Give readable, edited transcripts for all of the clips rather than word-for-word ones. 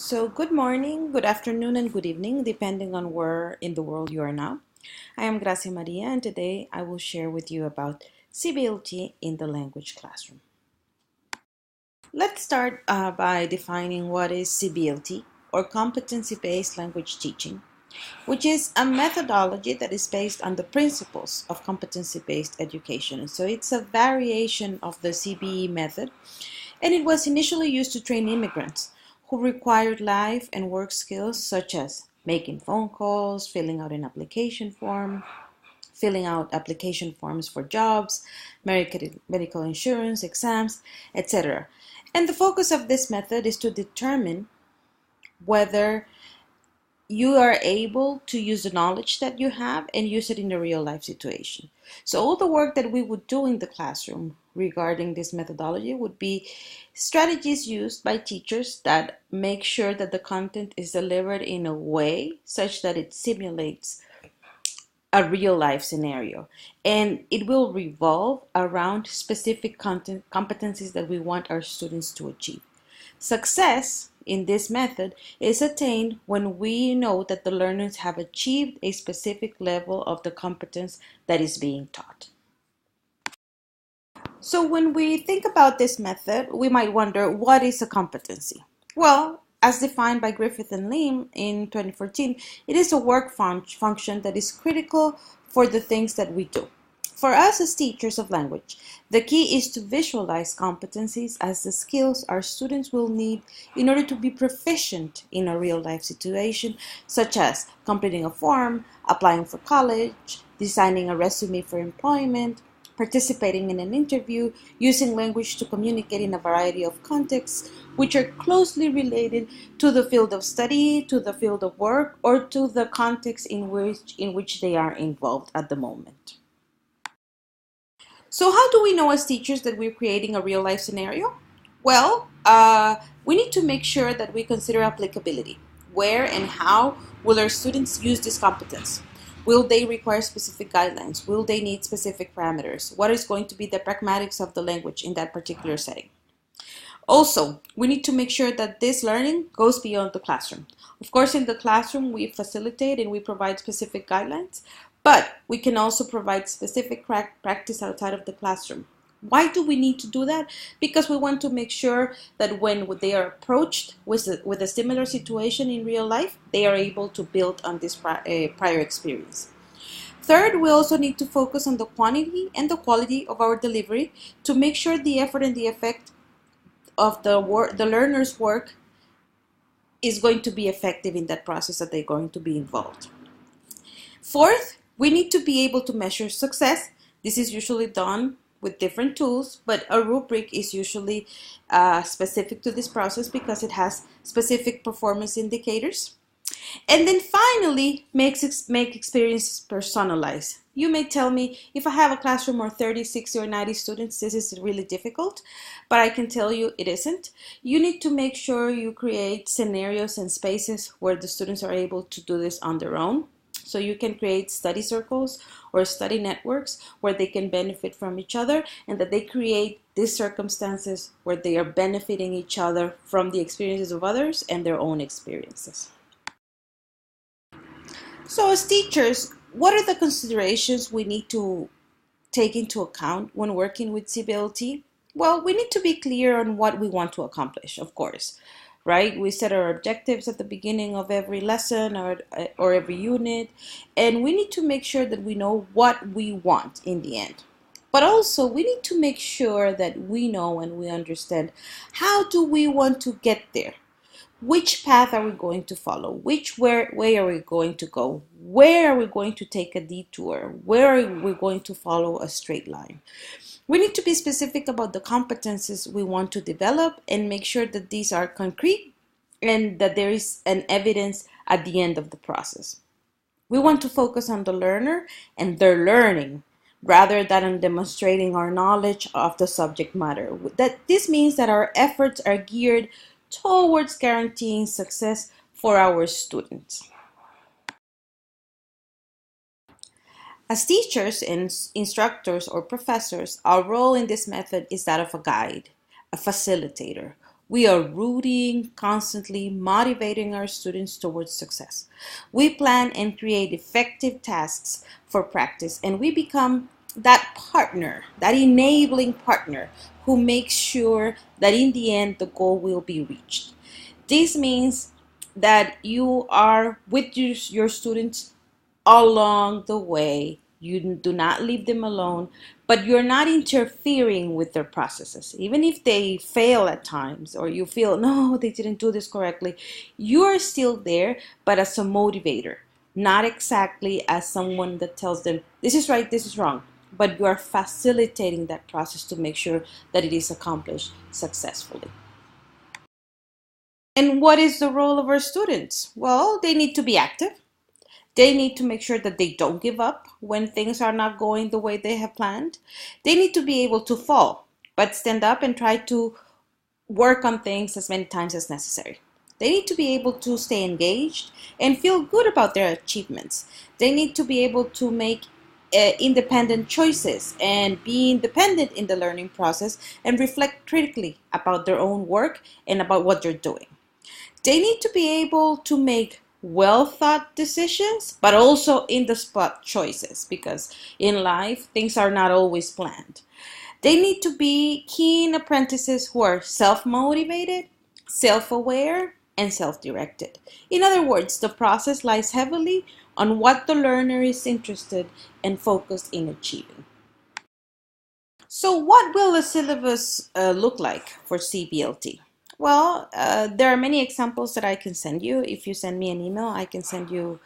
So, good morning, good afternoon, and good evening, depending on where in the world you are now. I am Grazzia Maria, and today I will share with you about CBLT in the language classroom. Let's start by defining what is CBLT, or Competency-Based Language Teaching, which is a methodology that is based on the principles of competency-based education. So, it's a variation of the CBE method, and it was initially used to train immigrants who required life and work skills such as making phone calls, filling out an application form, filling out application forms for jobs, medical insurance, exams, etc. And the focus of this method is to determine whether you are able to use the knowledge that you have and use it in a real life situation. So all the work that we would do in the classroom regarding this methodology would be strategies used by teachers that make sure that the content is delivered in a way such that it simulates a real life scenario, and it will revolve around specific content competencies that we want our students to achieve. Success in this method is attained when we know that the learners have achieved a specific level of the competence that is being taught. So when we think about this method, we might wonder, what is a competency? Well, as defined by Griffith and Lim in 2014, it is a work function that is critical for the things that we do. For us as teachers of language, the key is to visualize competencies as the skills our students will need in order to be proficient in a real-life situation, such as completing a form, applying for college, designing a resume for employment, participating in an interview, using language to communicate in a variety of contexts, which are closely related to the field of study, to the field of work, or to the context in which they are involved at the moment. So how do we know as teachers that we're creating a real life scenario? Well, we need to make sure that we consider applicability. Where and how will our students use this competence? Will they require specific guidelines? Will they need specific parameters? What is going to be the pragmatics of the language in that particular setting? Also, we need to make sure that this learning goes beyond the classroom. Of course, in the classroom, we facilitate and we provide specific guidelines, but we can also provide specific practice outside of the classroom. Why do we need to do that? Because we want to make sure that when they are approached with a similar situation in real life, they are able to build on this prior experience. Third, we also need to focus on the quantity and the quality of our delivery to make sure the effort and the effect of the learner's work is going to be effective in that process that they're going to be involved. Fourth, we need to be able to measure success. This is usually done with different tools, but a rubric is usually specific to this process because it has specific performance indicators. And then finally, make experiences personalized. You may tell me, if I have a classroom of 30, 60, or 90 students, this is really difficult, but I can tell you it isn't. You need to make sure you create scenarios and spaces where the students are able to do this on their own. So you can create study circles or study networks where they can benefit from each other, and that they create these circumstances where they are benefiting each other from the experiences of others and their own experiences. So as teachers, what are the considerations we need to take into account when working with CBLT? Well, we need to be clear on what we want to accomplish, of course, right? We set our objectives at the beginning of every lesson or every unit, and we need to make sure that we know what we want in the end. But also, we need to make sure that we know and we understand, how do we want to get there? Which path are we going to follow? Which way are we going to go? Where are we going to take a detour? Where are we going to follow a straight line? We need to be specific about the competencies we want to develop and make sure that these are concrete and that there is an evidence at the end of the process. We want to focus on the learner and their learning rather than on demonstrating our knowledge of the subject matter. This means that our efforts are geared towards guaranteeing success for our students. As teachers and instructors or professors, our role in this method is that of a guide, a facilitator. We are rooting, constantly motivating our students towards success. We plan and create effective tasks for practice, and we become that partner, that enabling partner who makes sure that in the end the goal will be reached. This means that you are with your students along the way. You do not leave them alone, but you're not interfering with their processes. Even if they fail at times or you feel, no, they didn't do this correctly, you're still there, but as a motivator, not exactly as someone that tells them, this is right, this is wrong, but you are facilitating that process to make sure that it is accomplished successfully. And what is the role of our students? Well, they need to be active. They need to make sure that they don't give up when things are not going the way they have planned. They need to be able to fall, but stand up and try to work on things as many times as necessary. They need to be able to stay engaged and feel good about their achievements. They need to be able to make independent choices and be independent in the learning process and reflect critically about their own work and about what they're doing. They need to be able to make well thought decisions, but also in the spot choices, because in life things are not always planned. They need to be keen apprentices who are self motivated, self aware, and self directed. In other words, the process lies heavily on what the learner is interested and focused in achieving. So, what will the syllabus look like for CBLT? Well, there are many examples that I can send you. If you send me an email, I can send you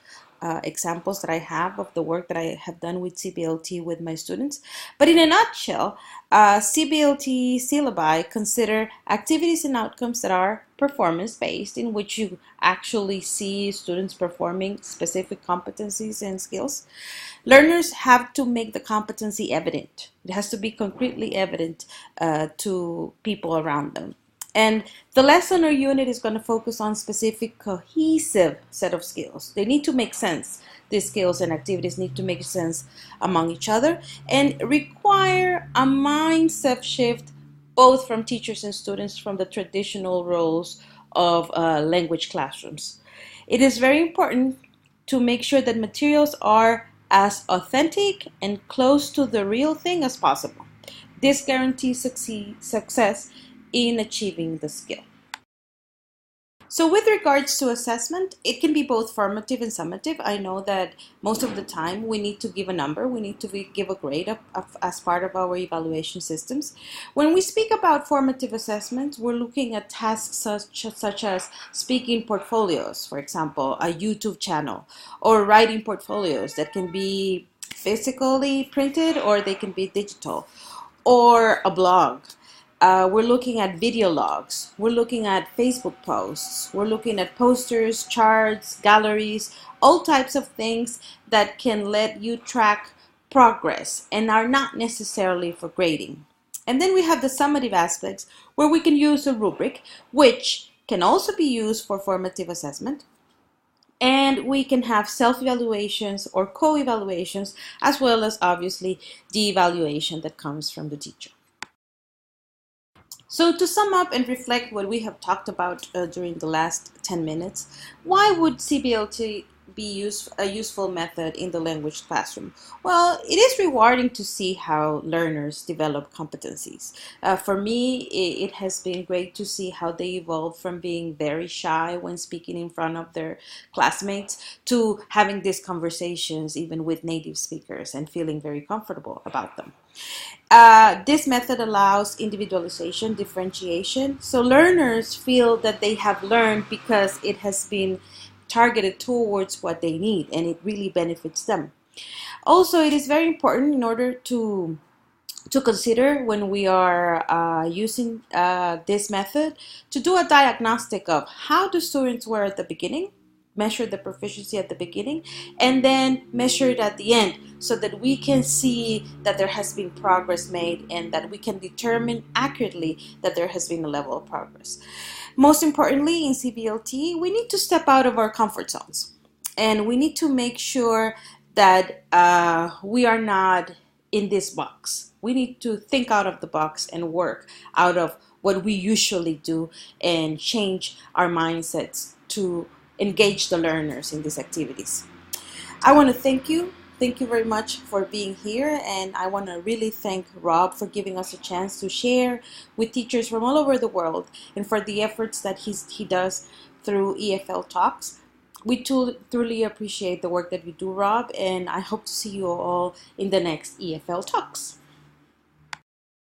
examples that I have of the work that I have done with CBLT with my students. But in a nutshell, CBLT syllabi consider activities and outcomes that are performance-based, in which you actually see students performing specific competencies and skills. Learners have to make the competency evident. It has to be concretely evident to people around them. And the lesson or unit is going to focus on specific cohesive set of skills. They need to make sense. These skills and activities need to make sense among each other and require a mindset shift both from teachers and students from the traditional roles of language classrooms. It is very important to make sure that materials are as authentic and close to the real thing as possible. This guarantees success in achieving the skill. So with regards to assessment, it can be both formative and summative. I know that most of the time we need to give a number, we need to give a grade as part of our evaluation systems. When we speak about formative assessments, we're looking at tasks such as speaking portfolios, for example, a YouTube channel, or writing portfolios that can be physically printed or they can be digital, or a blog. We're looking at video logs, we're looking at Facebook posts, we're looking at posters, charts, galleries, all types of things that can let you track progress and are not necessarily for grading. And then we have the summative aspects where we can use a rubric, which can also be used for formative assessment. And we can have self-evaluations or co-evaluations, as well as obviously the evaluation that comes from the teacher. So to sum up and reflect what we have talked about during the last 10 minutes, why would CBLT be a useful method in the language classroom? Well, it is rewarding to see how learners develop competencies. For me, it has been great to see how they evolve from being very shy when speaking in front of their classmates to having these conversations even with native speakers and feeling very comfortable about them. This method allows individualization, differentiation, so learners feel that they have learned because it has been targeted towards what they need and it really benefits them. Also, it is very important in order to consider when we are using this method to do a diagnostic of how the students were at the beginning, measure the proficiency at the beginning, and then measure it at the end so that we can see that there has been progress made and that we can determine accurately that there has been a level of progress. Most importantly, in CBLT, we need to step out of our comfort zones and we need to make sure that we are not in this box. We need to think out of the box and work out of what we usually do and change our mindsets to engage the learners in these activities. I want to thank you. Thank you very much for being here, and I want to really thank Rob for giving us a chance to share with teachers from all over the world and for the efforts that he does through EFLtalks. We truly appreciate the work that you do, Rob, and I hope to see you all in the next EFL Talks.